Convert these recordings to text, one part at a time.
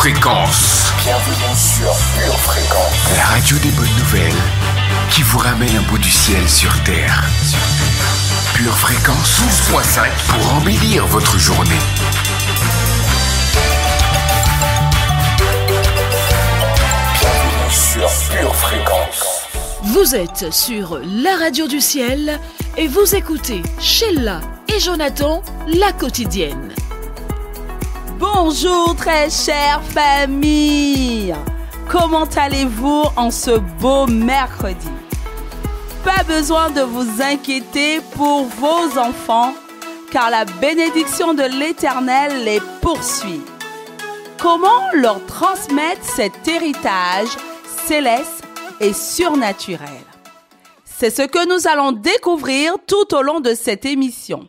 Fréquence. Bienvenue sur Pure Fréquence. La radio des bonnes nouvelles qui vous ramène un bout du ciel sur Terre. Pure Fréquence 12.5 pour embellir votre journée. Bienvenue sur Pure Fréquence. Vous êtes sur la radio du ciel et vous écoutez Sheila et Jonathan, la quotidienne. Bonjour très chère famille, comment allez-vous en ce beau mercredi? Pas besoin de vous inquiéter pour vos enfants, car la bénédiction de l'Éternel les poursuit. Comment leur transmettre cet héritage céleste et surnaturel? C'est ce que nous allons découvrir tout au long de cette émission.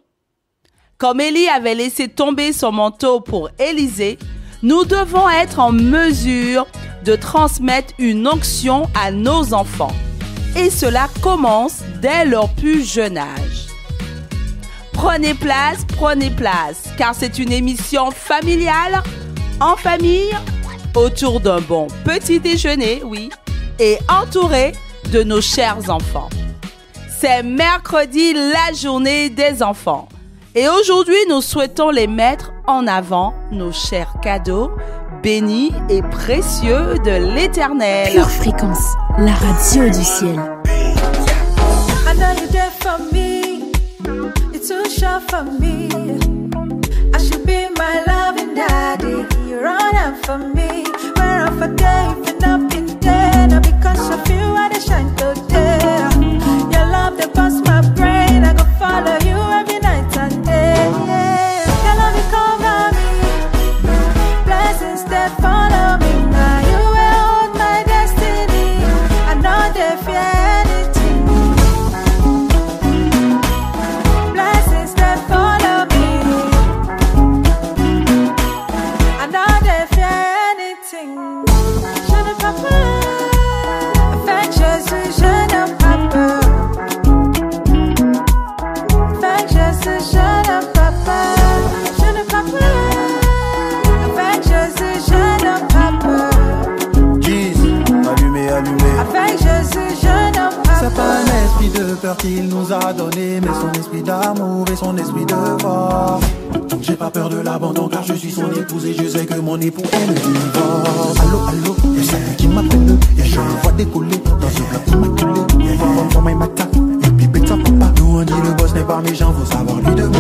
Comme Élie avait laissé tomber son manteau pour Élisée, nous devons être en mesure de transmettre une onction à nos enfants. Et cela commence dès leur plus jeune âge. Prenez place, car c'est une émission familiale, en famille, autour d'un bon petit déjeuner, oui, et entouré de nos chers enfants. C'est mercredi, la journée des enfants. Et aujourd'hui, nous souhaitons les mettre en avant, nos chers cadeaux, bénis et précieux de l'Éternel. Pure Fréquence, la radio du ciel. I know you're there for me, you're too sure for me. I should be my loving daddy, you're on out for me. Where I forget if you're not been there, now because of you I shine today. Your love that busts my brain, I go follow you every night and day. Your love you cover me, blessings that follow me. Now you will hold my destiny, I know they fear anything. Blessings that follow me, I know they fear anything. Je ne peux pas, avec Jésus je ne peux pas. Avec Jésus je ne peux pas, je ne peux pas. Avec Jésus je ne peux pas. Jeez, allumé. Avec Jésus je ne peux pas. C'est pas un esprit de peur qu'il nous a donné, mais son esprit d'amour et son esprit de force. J'ai pas peur de l'abandon car je suis son épouse et je sais que mon époux est le divorce. Allô, y'a celle qui m'appelle, y'a je le vois décoller dans ce bloc immaculé. Y'a for my matin, et puis bêta papa. Nous on dit le boss n'est pas méchant, faut savoir lui demander.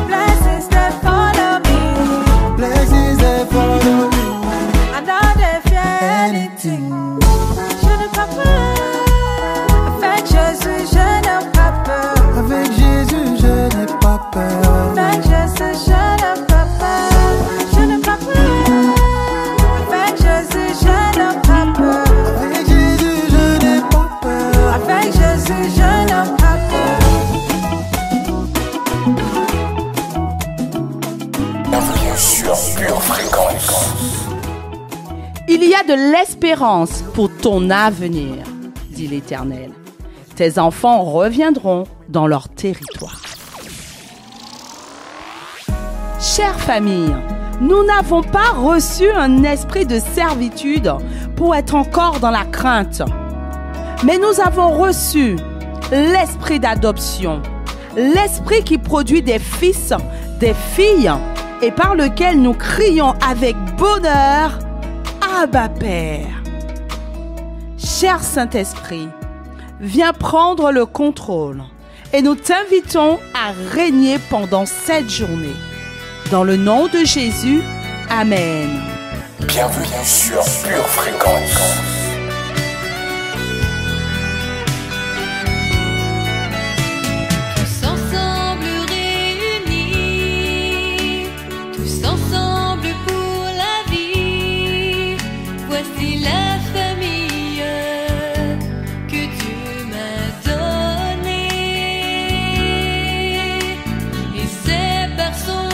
Blessings that follow me, Blessings that follow you. I know they fear anything. Je ne peux pas. Avec Jésus je ne peux pas. Avec Jésus je n'ai pas peur. Avec Jésus je ne peux pas. Je ne peux pas. Avec Jésus je ne peux pas. Avec Jésus je n'ai pas peur. Avec Jésus je ne peux pas. Bienvenue sur Pure Fréquence. Il y a de l'espérance pour ton avenir, dit l'Éternel. Tes enfants reviendront dans leur territoire. Chère famille, nous n'avons pas reçu un esprit de servitude pour être encore dans la crainte. Mais nous avons reçu l'esprit d'adoption, l'esprit qui produit des fils, des filles, et par lequel nous crions avec bonheur, Abba Père. Cher Saint-Esprit, viens prendre le contrôle et nous t'invitons à régner pendant cette journée. Dans le nom de Jésus, Amen. Bienvenue sur Pure Fréquence. Tous ensemble réunis, tous ensemble pour la vie. Voici la famille que Dieu m'a donnée. Et c'est par son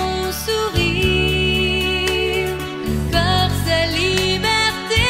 sourire, par sa liberté,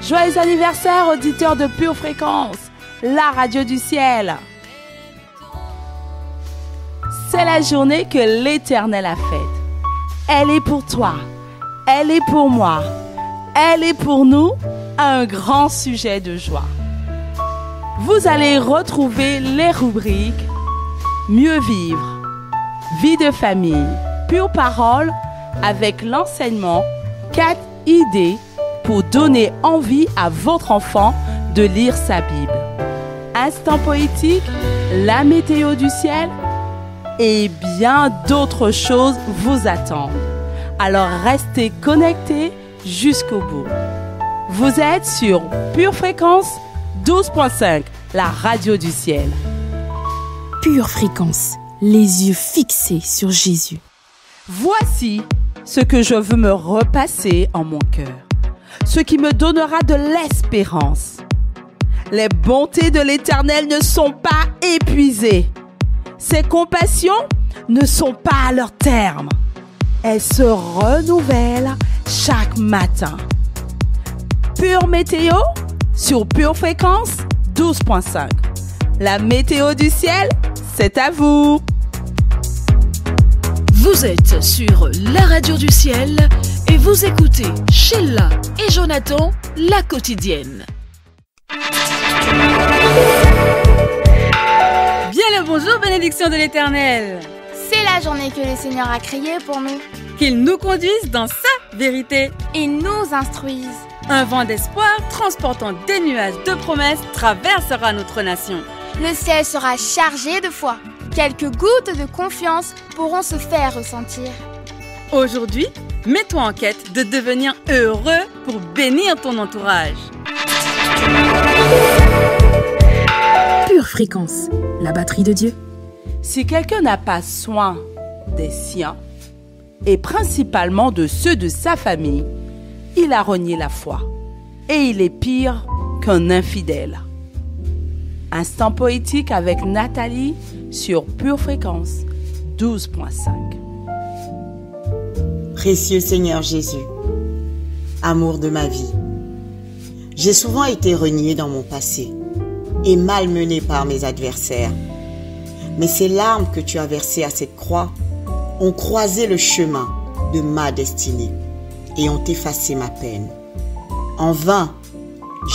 Joyeux anniversaire, auditeurs de Pure Fréquence, la radio du ciel. C'est la journée que l'Éternel a faite. Elle est pour toi, elle est pour moi, elle est pour nous un grand sujet de joie. Vous allez retrouver les rubriques Mieux vivre, Vie de famille, Pure parole avec l'enseignement 4 idées pour donner envie à votre enfant de lire sa Bible. Instant poétique, la météo du ciel et bien d'autres choses vous attendent. Alors restez connectés jusqu'au bout. Vous êtes sur Pure Fréquence 12.5, la radio du ciel. Pure Fréquence, les yeux fixés sur Jésus. Voici ce que je veux me repasser en mon cœur, ce qui me donnera de l'espérance. Les bontés de l'Éternel ne sont pas épuisées. Ses compassions ne sont pas à leur terme. Elles se renouvellent chaque matin. Pure météo sur Pure Fréquence 12.5. La météo du ciel, c'est à vous. Vous êtes sur la radio du ciel et vous écoutez Sheila et Jonathan, la quotidienne. Bien le bonjour, bénédiction de l'Éternel. C'est la journée que le Seigneur a créée pour nous. Qu'il nous conduise dans sa vérité et nous instruise. Un vent d'espoir transportant des nuages de promesses traversera notre nation. Le ciel sera chargé de foi. Quelques gouttes de confiance pourront se faire ressentir. Aujourd'hui, mets-toi en quête de devenir heureux pour bénir ton entourage. Pure Fréquence, la batterie de Dieu. Si quelqu'un n'a pas soin des siens, et principalement de ceux de sa famille, il a renié la foi. Et il est pire qu'un infidèle. Instant poétique avec Nathalie sur Pure Fréquence 12.5. Précieux Seigneur Jésus, amour de ma vie, j'ai souvent été renié dans mon passé et malmené par mes adversaires. Mais ces larmes que tu as versées à cette croix ont croisé le chemin de ma destinée et ont effacé ma peine. En vain,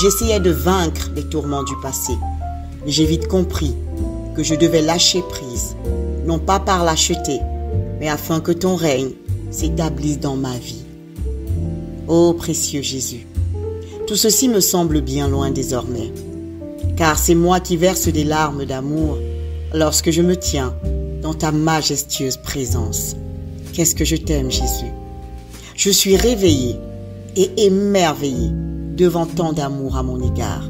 j'essayais de vaincre les tourments du passé. Mais j'ai vite compris que je devais lâcher prise, non pas par lâcheté, mais afin que ton règne s'établisse dans ma vie. Ô précieux Jésus, tout ceci me semble bien loin désormais, car c'est moi qui verse des larmes d'amour lorsque je me tiens dans ta majestueuse présence. Qu'est-ce que je t'aime, Jésus. Je suis réveillée et émerveillée devant tant d'amour à mon égard.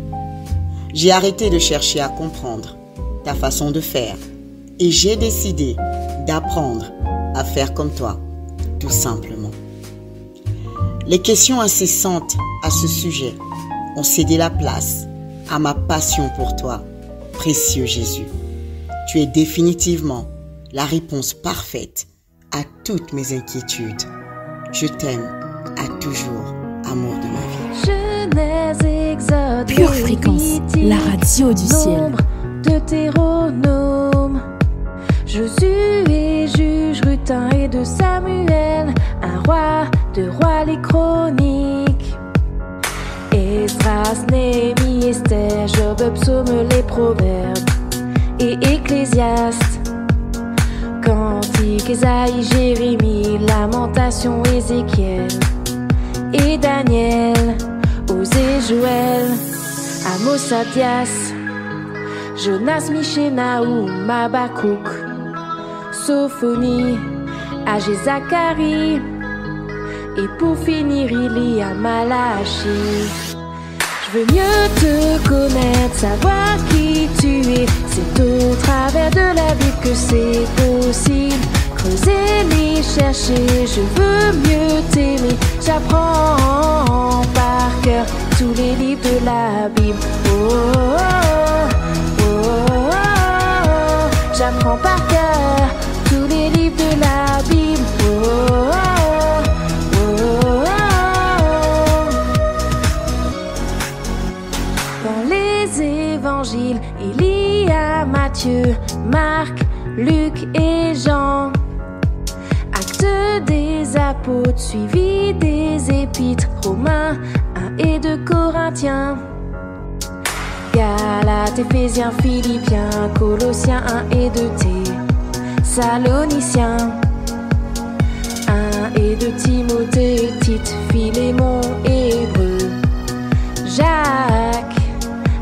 J'ai arrêté de chercher à comprendre ta façon de faire et j'ai décidé d'apprendre à faire comme toi, tout simplement. Les questions incessantes à ce sujet ont cédé la place à ma passion pour toi, précieux Jésus. Tu es définitivement la réponse parfaite à toutes mes inquiétudes. Je t'aime à toujours, amour de ma vie. Pure Fréquence, la radio du ciel. Deutéronome, Josué et juge, Rutin et de Samuel, un roi, deux rois, les chroniques, Esdras, Néhémie, Esther, Job, Psaume, les proverbes et Ecclésiaste, Cantique, Ésaïe, Jérémie, Lamentation, Ézéchiel et Daniel, Osée, Joël, Amos, Abdias, Jonas, Michée, Naoum, Habakkuk, Sophonie, Agé, Zacharie, et pour finir il y a Malachie. Je veux mieux te connaître, savoir qui tu es. C'est au travers de la Bible que c'est possible. Creuser, les chercher, je veux mieux t'aimer. J'apprends par cœur tous les livres de la Bible. Oh, oh, oh, oh, oh, oh. J'apprends par cœur tous les livres de la Bible. Oh, oh, oh, oh, oh. Matthieu, Marc, Luc et Jean. Actes des apôtres, suivi des épîtres, Romains 1 et 2 Corinthiens. Galates, Éphésiens, Philippiens, Colossiens 1 et 2 Thessaloniciens. 1 et 2 Timothée, Tite, Philémon, Hébreux. Jacques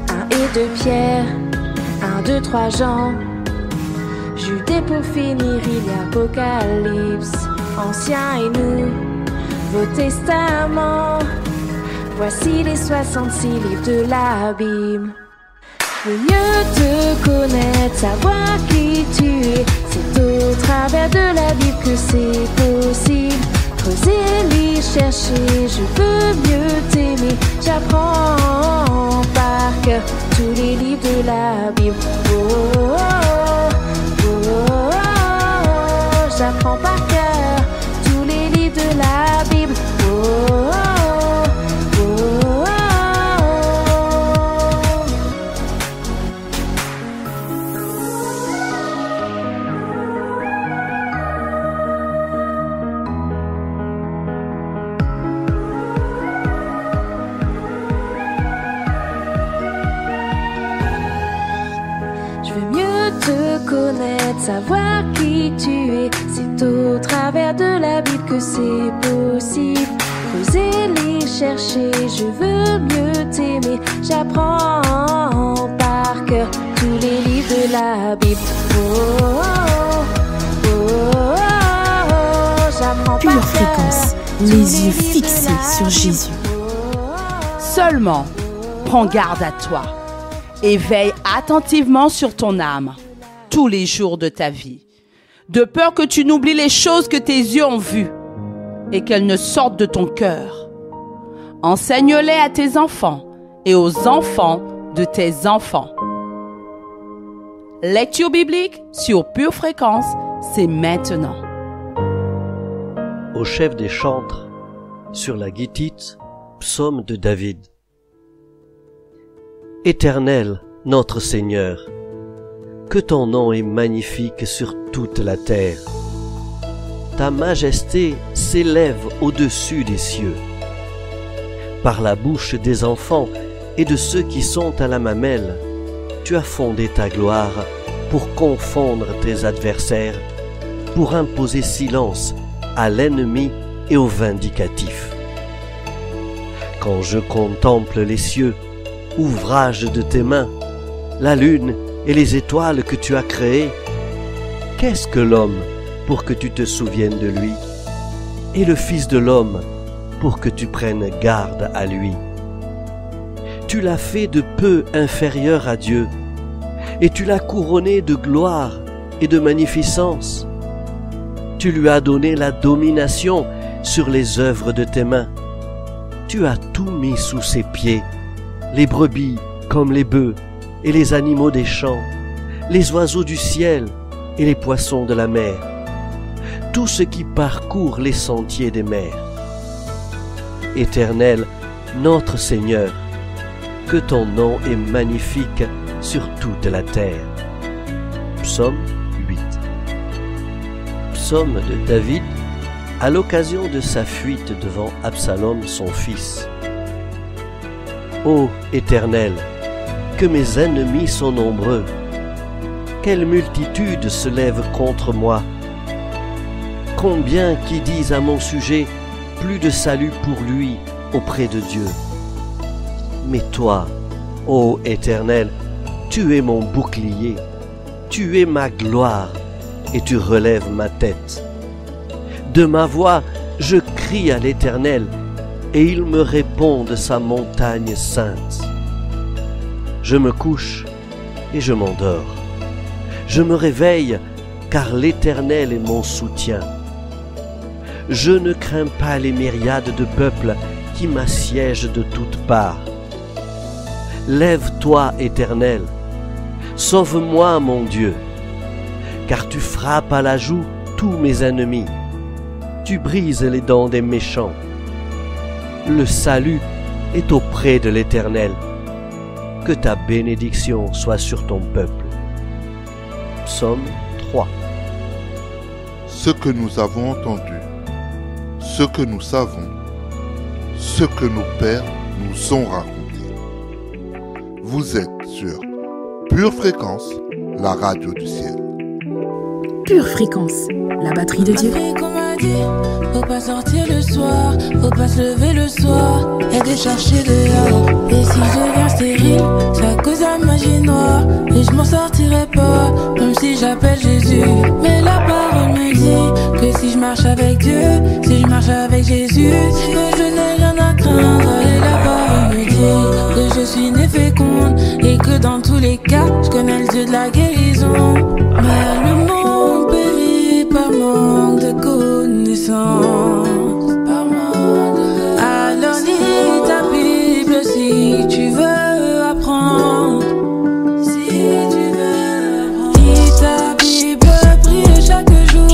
1 et 2 Pierre, 1, 2, 3 Jean. Jude et pour finir il y a Apocalypse, Ancien et Nouveau Testament. Voici les 66 livres de la Bible. Je veux mieux te connaître, savoir qui tu es. C'est au travers de la Bible que c'est possible. Creuser, lire, chercher, je veux mieux t'aimer. J'apprends par cœur tous les livres de la Bible. Oh, oh, oh, oh, oh. J'apprends par cœur tous les livres de la Bible. Oh, oh, oh. Savoir qui tu es, c'est au travers de la Bible que c'est possible. Creuser, lire, chercher, je veux mieux t'aimer. J'apprends par cœur tous les livres de la Bible. Oh, oh, oh, oh, oh, j'apprends Pure par cœur fréquence, tous les yeux livres fixés de la sur Bible. Jésus. Seulement, prends garde à toi et veille attentivement sur ton âme tous les jours de ta vie, de peur que tu n'oublies les choses que tes yeux ont vues et qu'elles ne sortent de ton cœur. Enseigne-les à tes enfants et aux enfants de tes enfants. Lecture biblique sur Pure Fréquence, c'est maintenant. Au chef des chantres, sur la guitite, psaume de David. Éternel, notre Seigneur, que ton nom est magnifique sur toute la terre. Ta majesté s'élève au-dessus des cieux. Par la bouche des enfants et de ceux qui sont à la mamelle, tu as fondé ta gloire pour confondre tes adversaires, pour imposer silence à l'ennemi et au vindicatif. Quand je contemple les cieux, ouvrage de tes mains, la lune et les étoiles que tu as créées, qu'est-ce que l'homme pour que tu te souviennes de lui, et le Fils de l'homme pour que tu prennes garde à lui? Tu l'as fait de peu inférieur à Dieu, et tu l'as couronné de gloire et de magnificence. Tu lui as donné la domination sur les œuvres de tes mains. Tu as tout mis sous ses pieds, les brebis comme les bœufs, et les animaux des champs, les oiseaux du ciel et les poissons de la mer, tout ce qui parcourt les sentiers des mers. Éternel, notre Seigneur, que ton nom est magnifique sur toute la terre. Psaume 8. Psaume de David à l'occasion de sa fuite devant Absalom son fils. Ô Éternel, que mes ennemis sont nombreux, quelle multitude se lève contre moi. Combien qui disent à mon sujet, plus de salut pour lui auprès de Dieu. Mais toi, ô Éternel, tu es mon bouclier, tu es ma gloire, et tu relèves ma tête. De ma voix, je crie à l'Éternel, et il me répond de sa montagne sainte. Je me couche et je m'endors. Je me réveille, car l'Éternel est mon soutien. Je ne crains pas les myriades de peuples qui m'assiègent de toutes parts. Lève-toi, Éternel, sauve-moi, mon Dieu, car tu frappes à la joue tous mes ennemis. Tu brises les dents des méchants. Le salut est auprès de l'Éternel. Que ta bénédiction soit sur ton peuple. Psaume 3. Ce que nous avons entendu, ce que nous savons, ce que nos pères nous ont raconté. Vous êtes sur Pure Fréquence, la radio du ciel. Pure Fréquence, la batterie de Dieu. Faut pas sortir le soir, faut pas se lever le soir et de chercher dehors. Et si je viens stérile, c'est à cause de la magie noire. Et je m'en sortirai pas, même si j'appelle Jésus. Mais la parole me dit que si je marche avec Dieu, si je marche avec Jésus, que je n'ai rien à craindre. Et la parole me dit que je suis née féconde et que dans tous les cas, je connais le Dieu de la guérison. Mais le monde périt par manque de connaissances. Alors lis ta Bible si tu veux apprendre. Si tu veux apprendre. Lis ta Bible, prie chaque jour.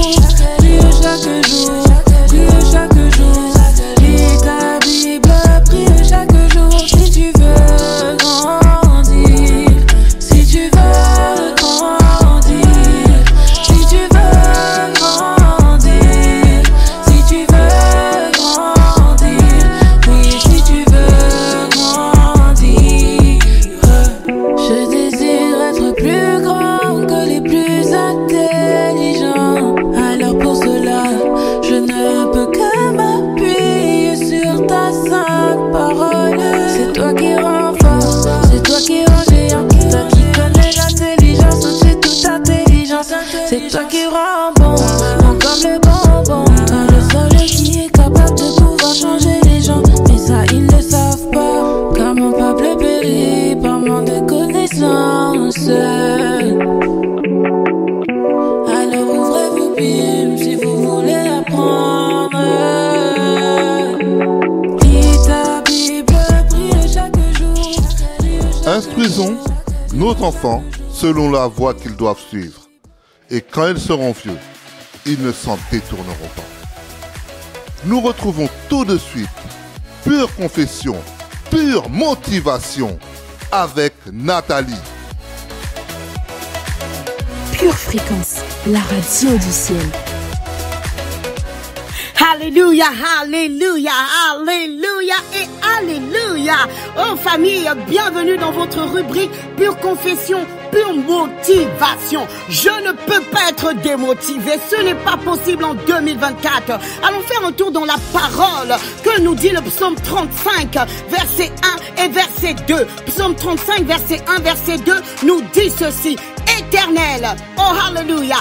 Prie chaque jour. Prie chaque jour. Lis ta Bible, prie chaque jour. Si tu veux grandir. Si tu veux grandir. Si tu veux grandir. Si tu veux grandir. Oui, si tu veux grandir. Je désire être plus grand que les plus intelligents. Alors pour cela, je ne peux que m'appuyer sur ta sainte parole. C'est toi qui rends fort, c'est toi qui rends géant. C'est toi qui connais l'intelligence au-dessus de toute intelligence. C'est toi qui rends bon comme le bonbon. Toi le seul qui est capable de pouvoir changer les gens. Mais ça ils ne savent pas, car mon peuple périt par manque de connaissances. Alors ouvrez vos Bibles si vous voulez apprendre. Lis ta Bible, prie chaque jour. Instruisons nos enfants selon la voie qu'ils doivent suivre. Et quand ils seront vieux, ils ne s'en détourneront pas. Nous retrouvons tout de suite Pure Confession, Pure Motivation avec Nathalie. Pure Fréquence, la radio du ciel. Alléluia, alléluia, alléluia et alléluia. Oh famille, bienvenue dans votre rubrique Pure Confession, Pure Motivation. Je ne peux pas être démotivé, ce n'est pas possible en 2024. Allons faire un tour dans la parole que nous dit le psaume 35, verset 1 et verset 2. Psaume 35, verset 1, verset 2 nous dit ceci. Éternel, oh alléluia,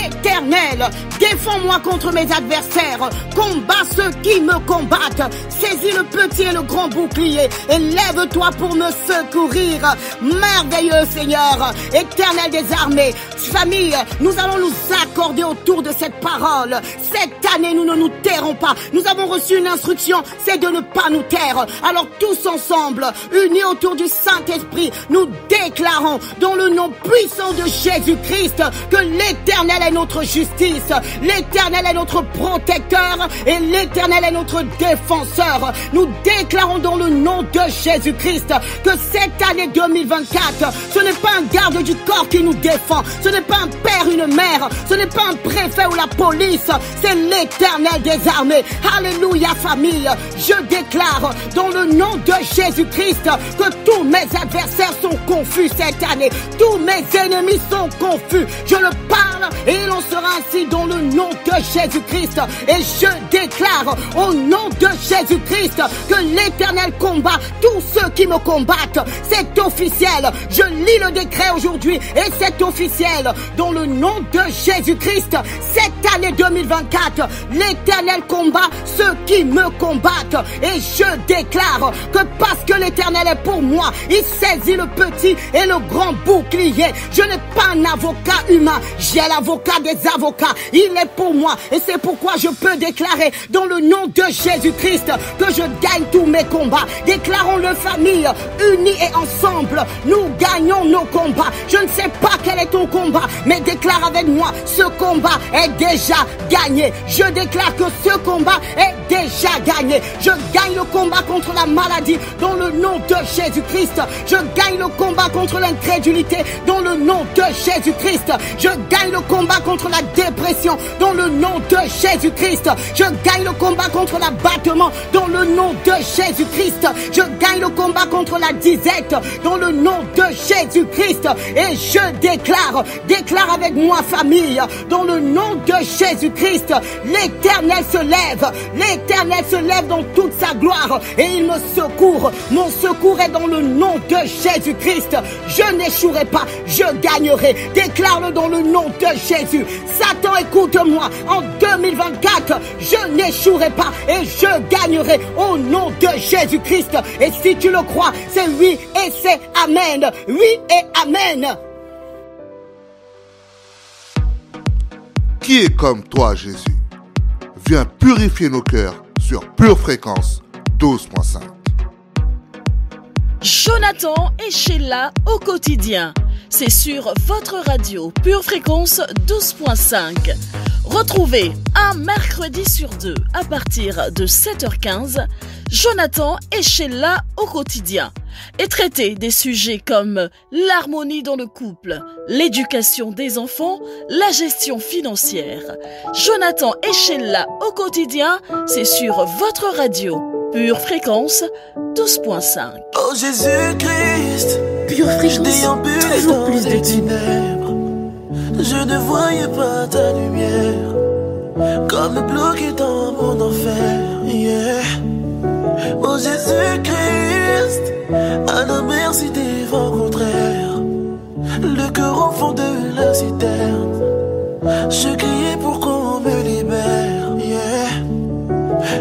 Éternel, défends-moi contre mes adversaires, combat ceux qui me combattent, saisis le petit et le grand bouclier, et lève-toi pour me secourir. Merveilleux Seigneur, Éternel des armées, famille, nous allons nous accorder autour de cette parole. Cette année, nous ne nous tairons pas. Nous avons reçu une instruction, c'est de ne pas nous taire. Alors tous ensemble, unis autour du Saint-Esprit, nous déclarons dans le nom puissant de Jésus-Christ que l'Éternel est notre justice, l'Éternel est notre protecteur et l'Éternel est notre défenseur. Nous déclarons dans le nom de Jésus-Christ que cette année 2024, ce n'est pas un garde du corps qui nous défend, ce n'est pas un père, une mère, ce n'est pas un préfet ou la police, c'est l'Éternel des armées. Alléluia famille, je déclare dans le nom de Jésus-Christ que tous mes adversaires sont confus cette année, tous mes ennemis sont confus. Je le parle et il en sera ainsi dans le nom de Jésus-Christ. Et je déclare au nom de Jésus-Christ que l'Éternel combat tous ceux qui me combattent. C'est officiel. Je lis le décret aujourd'hui et c'est officiel. Dans le nom de Jésus-Christ, cette année 2024, l'Éternel combat ceux qui me combattent. Et je déclare que parce que l'Éternel est pour moi, il saisit le petit et le grand bouclier. Je n'ai pas un avocat humain, j'ai l'avocat l'avocat des avocats. Il est pour moi et c'est pourquoi je peux déclarer dans le nom de Jésus-Christ que je gagne tous mes combats. Déclarons-le, famille, unis et ensemble, nous gagnons nos combats. Je ne sais pas quel est ton combat, mais déclare avec moi, ce combat est déjà gagné. Je déclare que ce combat est déjà gagné. Je gagne le combat contre la maladie dans le nom de Jésus-Christ. Je gagne le combat contre l'incrédulité dans le nom de Jésus-Christ. Je gagne le combat contre la dépression dans le nom de Jésus-Christ. Je gagne le combat contre l'abattement dans le nom de Jésus-Christ. Je gagne le combat contre la disette dans le nom de Jésus-Christ. Et je déclare avec moi, famille, dans le nom de Jésus-Christ, l'Éternel se lève dans toute sa gloire et il me secourt. Mon secours est dans le nom de Jésus-Christ. Je n'échouerai pas, je gagnerai. Déclare-le dans le nom de Jésus. Satan, écoute-moi, en 2024, je n'échouerai pas et je gagnerai au nom de Jésus-Christ. Et si tu le crois, c'est oui et c'est amen. Oui et amen. Qui est comme toi, Jésus? Viens purifier nos cœurs sur Pure Fréquence 12.5. Jonathan et Sheila au quotidien. C'est sur votre radio Pure Fréquence 12.5. Retrouvez un mercredi sur 2 à partir de 7h15 Jonathan et Sheila au quotidien et traiter des sujets comme l'harmonie dans le couple, l'éducation des enfants, la gestion financière. Jonathan et Sheila au quotidien, c'est sur votre radio Pure Fréquence 12.5. Oh Jésus-Christ, Pure Fréquence, toujours plus de ténèbres. Je ne voyais pas ta lumière, comme bloqué dans mon enfer. Yeah. Oh Jésus-Christ, alors merci des vents contraires, le cœur au fond de la citerne, je criais pour qu'on me libère. Yeah.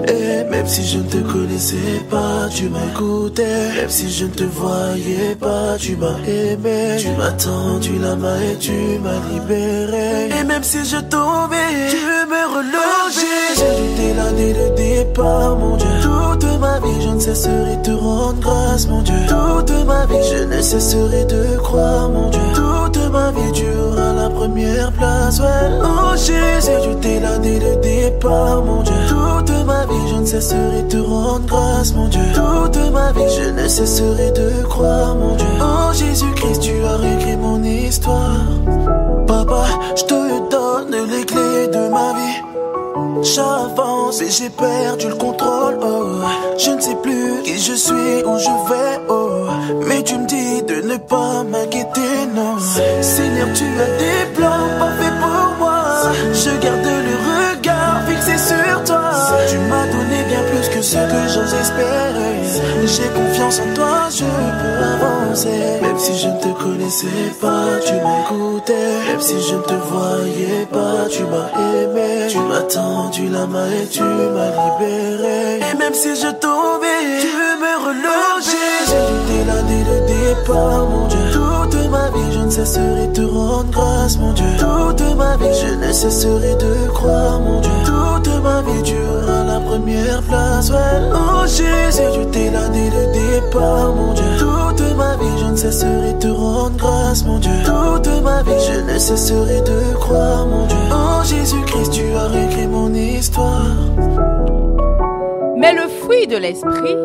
Et même si je ne te connaissais pas, tu m'écoutais. Même si je ne te voyais pas, tu m'as aimé. Tu m'as tendu la main et tu m'as libéré. Et même si je tombais, tu me relevais. J'ai lutté là dès le départ, mon Dieu. Toute ma vie, je ne cesserai de te rendre grâce, mon Dieu. Toute ma vie, je ne cesserai de croire, mon Dieu. Toute ma vie, tu auras la première place, ouais. Oh Jésus, tu t'es là dès le départ, mon Dieu. Toute ma vie, je ne cesserai de te rendre grâce, mon Dieu. Toute ma vie, je ne cesserai de croire, mon Dieu. Oh Jésus-Christ, tu as réécrit mon histoire. Papa, je te donne les clés de ma vie. J'avance et j'ai perdu le contrôle, oh. Je ne sais plus qui je suis, où je vais, oh. Mais tu me dis de ne pas m'inquiéter, non. Seigneur, tu as des plans parfaits pour moi. Je garde le regard fixé sur toi. Tu m'as donné bien plus que ce que j'ose espérer. J'ai confiance en toi, je peux avancer. Même si je ne te connaissais pas, tu m'écoutais. Même si je ne te voyais pas, tu m'as aimé. Tu m'as tendu la main et tu m'as libéré. Et même si je tombais, tu me relevais. J'ai lutté là dès le départ, mon Dieu. Toute ma vie, je ne cesserai de te rendre grâce, mon Dieu. Toute ma vie, je ne cesserai de croire, mon Dieu. Toute ma vie, tu auras la première place, ouais. Oh Jésus, tu t'es là dès le départ, mon Dieu. Toute ma vie, je ne cesserai de te rendre grâce, mon Dieu. Toute ma vie, je ne cesserai de croire, mon Dieu. Oh Jésus-Christ, tu as réécrit mon histoire. Mais le fruit de l'esprit,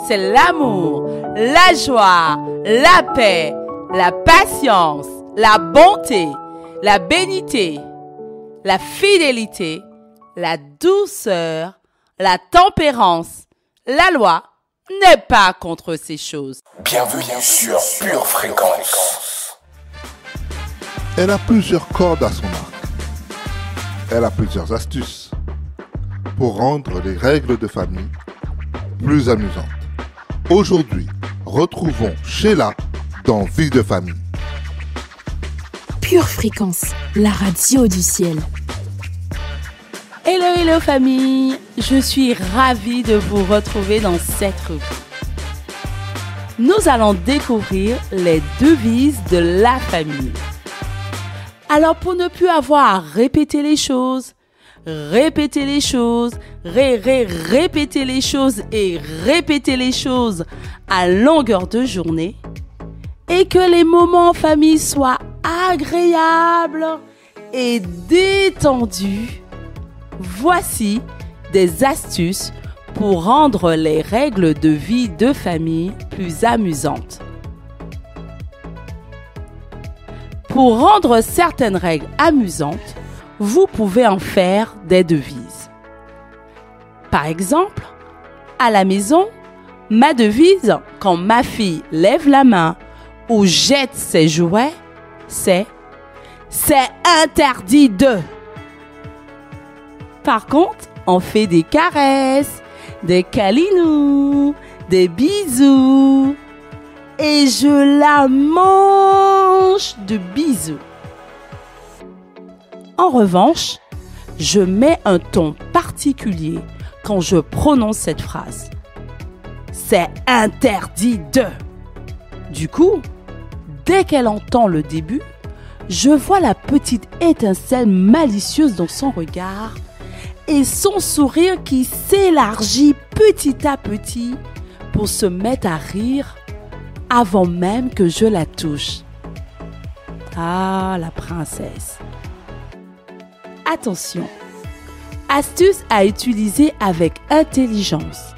c'est l'amour, la joie, la paix, la patience, la bonté, la bénité, la fidélité, la douceur, la tempérance. La loi n'est pas contre ces choses. Bienvenue sur Pure Fréquence. Elle a plusieurs cordes à son arc. Elle a plusieurs astuces pour rendre les règles de famille plus amusantes. Aujourd'hui, retrouvons Sheila dans Vie de famille. Pure Fréquence, la radio du ciel. Hello, hello famille, je suis ravie de vous retrouver dans cette rubrique. Nous allons découvrir les devises de la famille. Alors pour ne plus avoir à répéter les choses, répéter les choses à longueur de journée et que les moments en famille soient agréables et détendus, voici des astuces pour rendre les règles de vie de famille plus amusantes. Pour rendre certaines règles amusantes, vous pouvez en faire des devises. Par exemple, à la maison, ma devise quand ma fille lève la main ou jette ses jouets, c'est « C'est interdit de ». Par contre, on fait des caresses, des câlinous, des bisous et je la mange de bisous. En revanche, je mets un ton particulier quand je prononce cette phrase. C'est interdit de. Du coup, dès qu'elle entend le début, je vois la petite étincelle malicieuse dans son regard et son sourire qui s'élargit petit à petit pour se mettre à rire avant même que je la touche. Ah, la princesse. Attention, astuce à utiliser avec intelligence.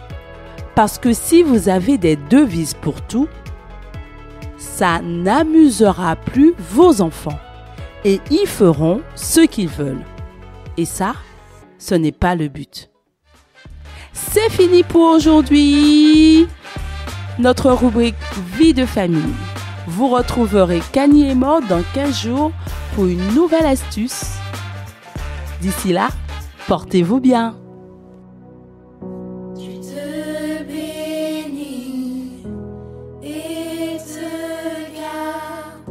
Parce que si vous avez des devises pour tout, ça n'amusera plus vos enfants et ils feront ce qu'ils veulent. Et ça, ce n'est pas le but. C'est fini pour aujourd'hui. Notre rubrique Vie de famille. Vous retrouverez Kanye et Maud dans 15 jours pour une nouvelle astuce. D'ici là, portez-vous bien. Tu te bénis et te garde.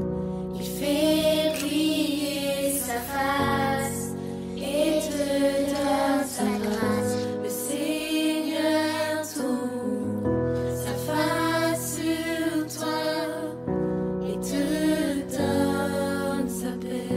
Il fait briller sa face et te donne sa grâce. Le Seigneur tourne sa face sur toi et te donne sa paix.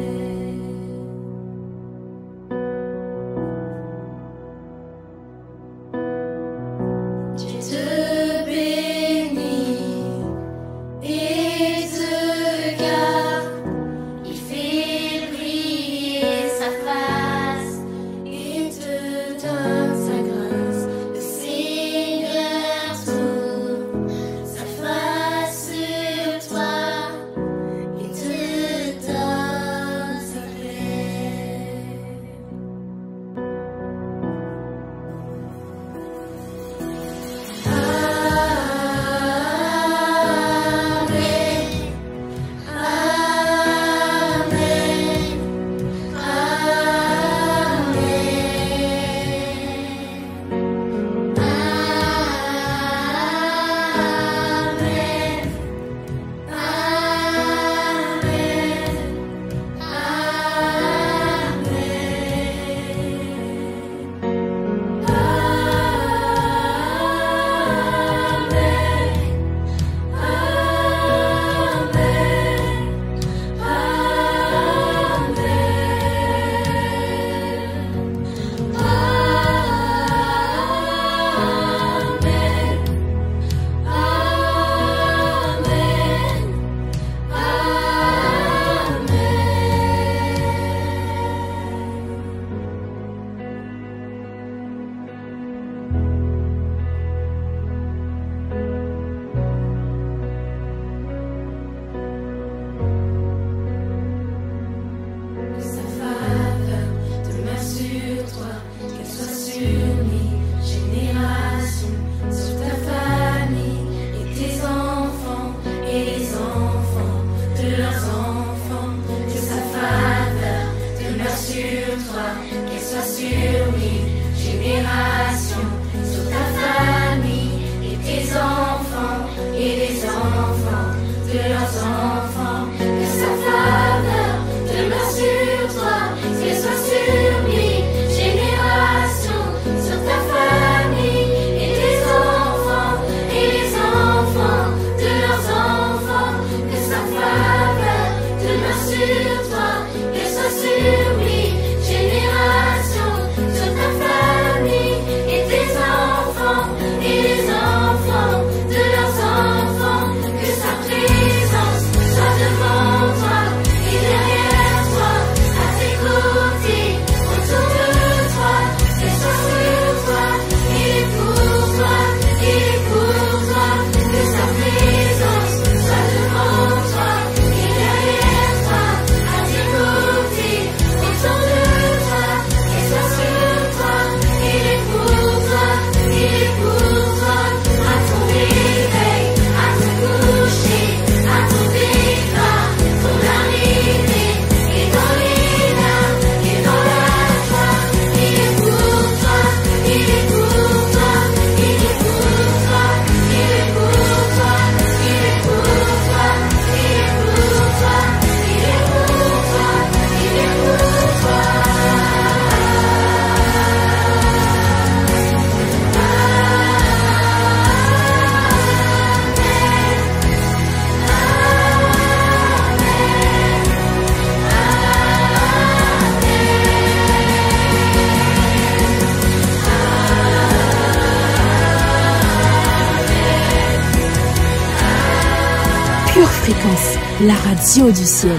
Fréquence, la radio du ciel.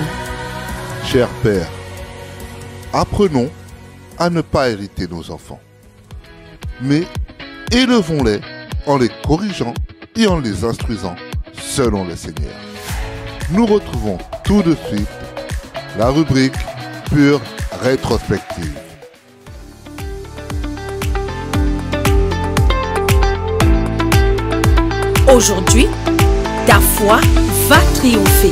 Cher Père, apprenons à ne pas hériter nos enfants, mais élevons-les en les corrigeant et en les instruisant selon le Seigneur. Nous retrouvons tout de suite la rubrique Pure Rétrospective. Aujourd'hui, ta foi va triompher.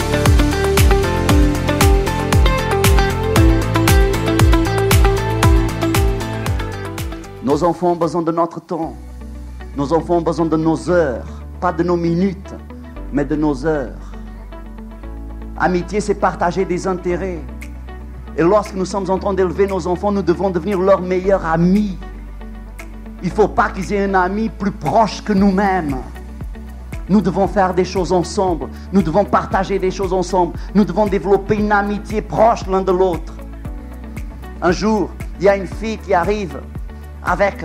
Nos enfants ont besoin de notre temps. Nos enfants ont besoin de nos heures. Pas de nos minutes, mais de nos heures. Amitié, c'est partager des intérêts. Et lorsque nous sommes en train d'élever nos enfants, nous devons devenir leurs meilleurs amis. Il ne faut pas qu'ils aient un ami plus proche que nous-mêmes. Nous devons faire des choses ensemble. Nous devons partager des choses ensemble. Nous devons développer une amitié proche l'un de l'autre. Un jour, il y a une fille qui arrive avec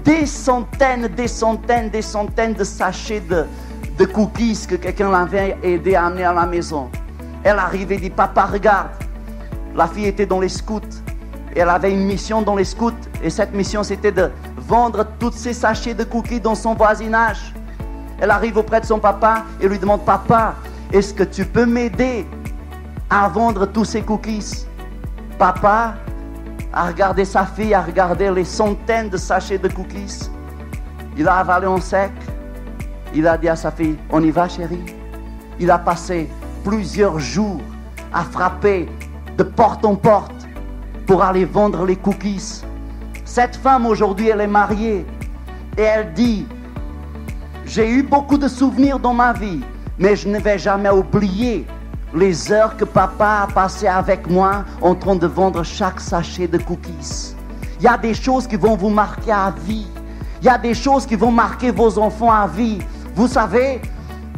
des centaines de sachets de cookies que quelqu'un l'avait aidé à amener à la maison. Elle arrive et dit, papa, regarde. La fille était dans les scouts. Et elle avait une mission dans les scouts. Et cette mission, c'était de vendre tous ces sachets de cookies dans son voisinage. Elle arrive auprès de son papa et lui demande, papa, est-ce que tu peux m'aider à vendre tous ces cookies? Papa a regardé sa fille, a regardé les centaines de sachets de cookies. Il a avalé en sec. Il a dit à sa fille, on y va chérie? Il a passé plusieurs jours à frapper de porte en porte pour aller vendre les cookies. Cette femme aujourd'hui, elle est mariée et elle dit, j'ai eu beaucoup de souvenirs dans ma vie, mais je ne vais jamais oublier les heures que papa a passées avec moi en train de vendre chaque sachet de cookies. Il y a des choses qui vont vous marquer à vie. Il y a des choses qui vont marquer vos enfants à vie. Vous savez,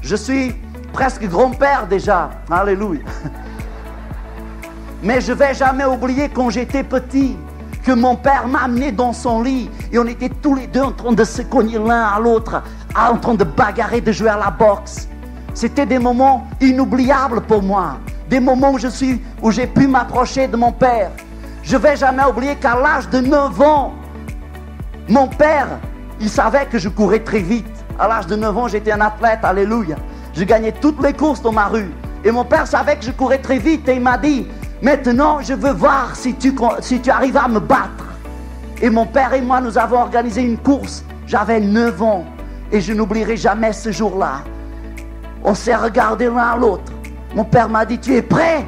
je suis presque grand-père déjà. Alléluia. Mais je ne vais jamais oublier quand j'étais petit, que mon père m'a amené dans son lit et on était tous les deux en train de se cogner l'un à l'autre, en train de bagarrer, de jouer à la boxe. C'était des moments inoubliables pour moi, des moments où j'ai pu m'approcher de mon père. Je ne vais jamais oublier qu'à l'âge de 9 ans, mon père, il savait que je courais très vite. À l'âge de 9 ans, j'étais un athlète, alléluia. Je gagnais toutes les courses dans ma rue. Et mon père savait que je courais très vite et il m'a dit, maintenant, je veux voir si tu arrives à me battre. Et mon père et moi, nous avons organisé une course. J'avais 9 ans et je n'oublierai jamais ce jour-là. On s'est regardé l'un à l'autre. Mon père m'a dit, tu es prêt?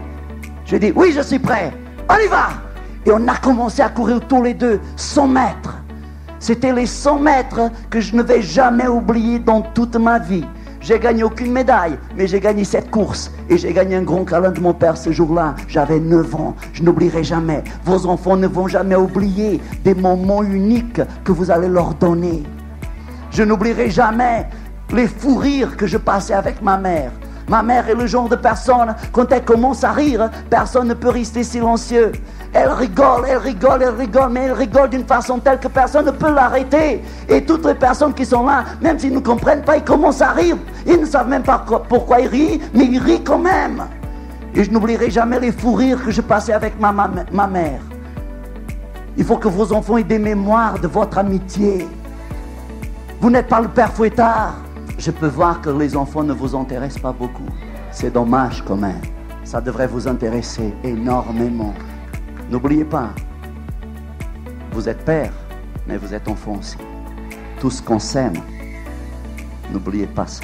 J'ai dit, oui, je suis prêt. On y va! Et on a commencé à courir tous les deux 100 mètres. C'était les 100 mètres que je ne vais jamais oublier dans toute ma vie. J'ai gagné aucune médaille, mais j'ai gagné cette course. Et j'ai gagné un grand câlin de mon père ce jour-là. J'avais 9 ans. Je n'oublierai jamais. Vos enfants ne vont jamais oublier des moments uniques que vous allez leur donner. Je n'oublierai jamais les fous rires que je passais avec ma mère. Ma mère est le genre de personne, quand elle commence à rire, personne ne peut rester silencieux. Elle rigole, mais elle rigole d'une façon telle que personne ne peut l'arrêter. Et toutes les personnes qui sont là, même s'ils ne comprennent pas, ils commencent à rire. Ils ne savent même pas pourquoi ils rient, mais ils rient quand même. Et je n'oublierai jamais les fous rires que je passais avec ma mère. Il faut que vos enfants aient des mémoires de votre amitié. Vous n'êtes pas le père fouettard. Je peux voir que les enfants ne vous intéressent pas beaucoup. C'est dommage quand même. Ça devrait vous intéresser énormément. N'oubliez pas, vous êtes père, mais vous êtes enfant aussi. Tout ce qu'on sème, n'oubliez pas ça.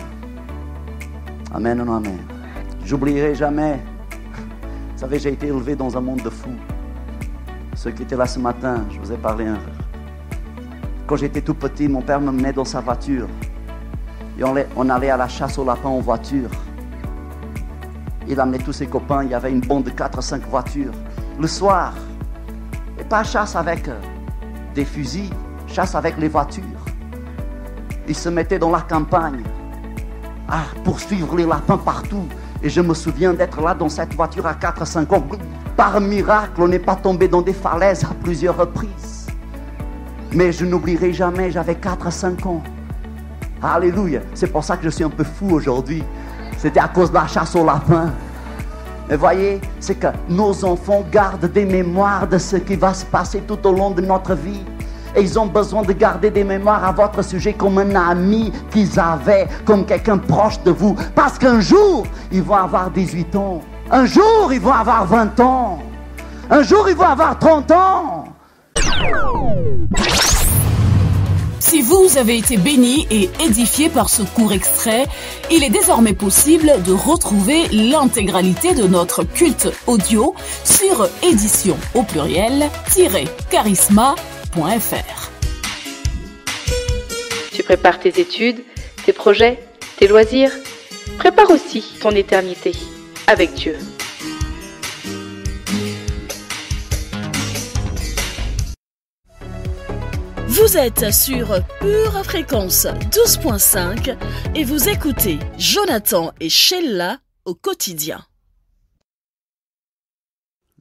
Amen, non, amen. J'oublierai jamais. Vous savez, j'ai été élevé dans un monde de fous. Ceux qui étaient là ce matin, je vous ai parlé un peu. Quand j'étais tout petit, mon père me menait dans sa voiture. Et on allait à la chasse aux lapins en voiture. Il amenait tous ses copains, il y avait une bande de 4 à 5 voitures. Le soir, et pas chasse avec des fusils, chasse avec les voitures. Ils se mettaient dans la campagne à poursuivre les lapins partout. Et je me souviens d'être là dans cette voiture à 4 à 5 ans. Par miracle, on n'est pas tombé dans des falaises à plusieurs reprises. Mais je n'oublierai jamais, j'avais 4 à 5 ans. Alléluia. C'est pour ça que je suis un peu fou aujourd'hui. C'était à cause de la chasse au lapin. Mais voyez, c'est que nos enfants gardent des mémoires de ce qui va se passer tout au long de notre vie. Et ils ont besoin de garder des mémoires à votre sujet comme un ami qu'ils avaient, comme quelqu'un proche de vous. Parce qu'un jour, ils vont avoir 18 ans. Un jour, ils vont avoir 20 ans. Un jour, ils vont avoir 30 ans. Si vous avez été béni et édifié par ce court extrait, il est désormais possible de retrouver l'intégralité de notre culte audio sur édition au pluriel-charisma.fr. Tu prépares tes études, tes projets, tes loisirs. Prépare aussi ton éternité avec Dieu. Vous êtes sur Pure Fréquence 12.5 et vous écoutez Jonathan et Sheila au quotidien.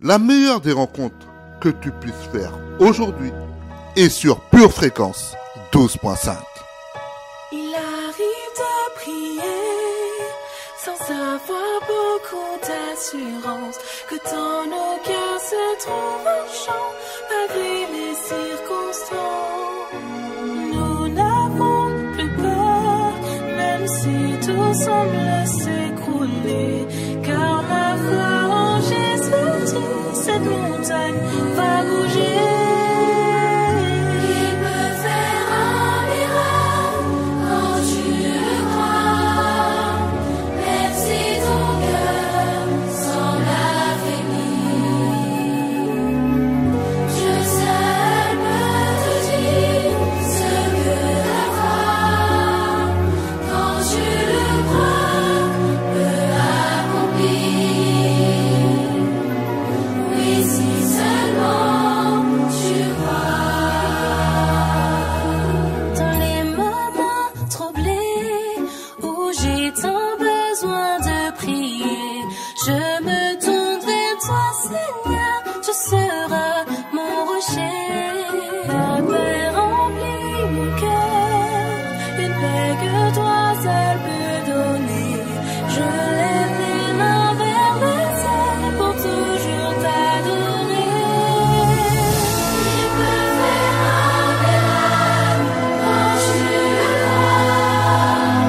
La meilleure des rencontres que tu puisses faire aujourd'hui est sur Pure Fréquence 12.5. Il arrive de prier sans avoir beaucoup d'assurance que dans nos cœurs se trouve un chant malgré les circonstances. Nous n'avons plus peur, même si tout semble s'écrouler, car la foi en Jésus dit, cette montagne va bouger. Il peut faire un miracle quand tu le crois, même si ton cœur semble affaibli. Dieu seul peut te dire ce que la foi, quand tu le crois, peut accomplir. Oui, si seulement tu crois. Dans les moments troublés où j'ai tant besoin de prier, je me tourne vers toi, Seigneur, tu seras mon rocher. La paix remplit mon cœur, une paix que toi seul peux donner. Je lève les mains vers le ciel pour toujours t'adorer. Il peut faire un miracle quand tu le crois,